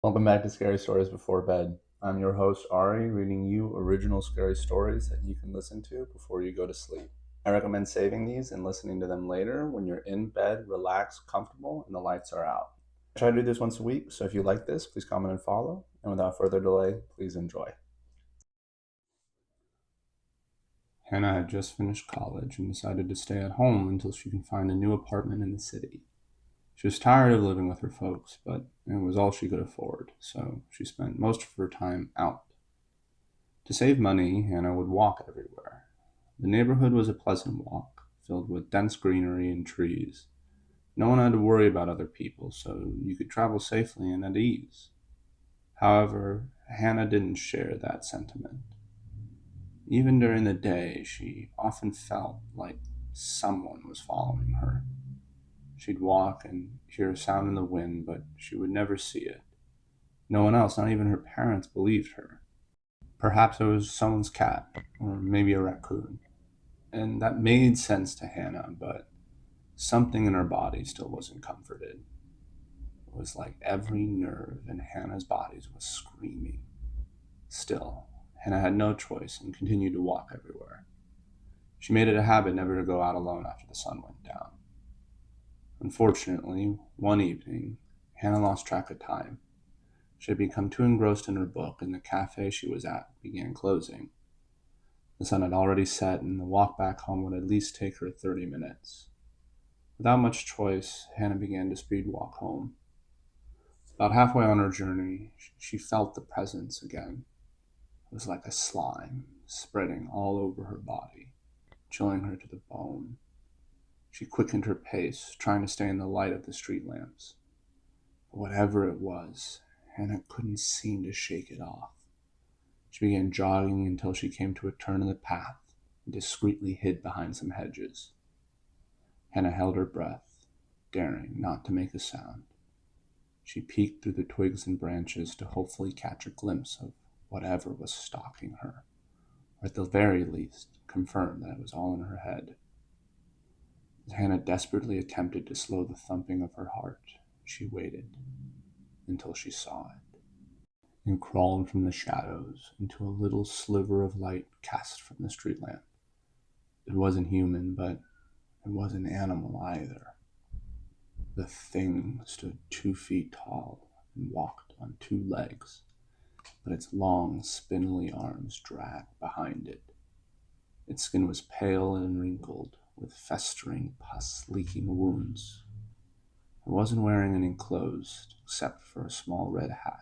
Welcome back to Scary Stories Before Bed. I'm your host, Ari, reading you original scary stories that you can listen to before you go to sleep. I recommend saving these and listening to them later when you're in bed, relaxed, comfortable, and the lights are out. I try to do this once a week, so if you like this, please comment and follow. And without further delay, please enjoy. Hannah had just finished college and decided to stay at home until she could find a new apartment in the city. She was tired of living with her folks, but it was all she could afford, so she spent most of her time out. To save money, Hannah would walk everywhere. The neighborhood was a pleasant walk, filled with dense greenery and trees. No one had to worry about other people, so you could travel safely and at ease. However, Hannah didn't share that sentiment. Even during the day, she often felt like someone was following her. She'd walk and hear a sound in the wind, but she would never see it. No one else, not even her parents, believed her. Perhaps it was someone's cat, or maybe a raccoon. And that made sense to Hannah, but something in her body still wasn't comforted. It was like every nerve in Hannah's body was screaming. Still, Hannah had no choice and continued to walk everywhere. She made it a habit never to go out alone after the sun went down. Unfortunately, one evening, Hannah lost track of time. She had become too engrossed in her book, and the cafe she was at began closing. The sun had already set, and the walk back home would at least take her 30 minutes. Without much choice, Hannah began to speed walk home. About halfway on her journey, she felt the presence again. It was like a slime, spreading all over her body, chilling her to the bone. She quickened her pace, trying to stay in the light of the street lamps. But whatever it was, Hannah couldn't seem to shake it off. She began jogging until she came to a turn in the path and discreetly hid behind some hedges. Hannah held her breath, daring not to make a sound. She peeked through the twigs and branches to hopefully catch a glimpse of whatever was stalking her, or at the very least, confirm that it was all in her head. As Hannah desperately attempted to slow the thumping of her heart, she waited until she saw it, and crawled from the shadows into a little sliver of light cast from the street lamp. It wasn't human, but it wasn't animal either. The thing stood 2 feet tall and walked on two legs, but its long, spindly arms dragged behind it. Its skin was pale and wrinkled, with festering pus leaking wounds. It wasn't wearing any clothes except for a small red hat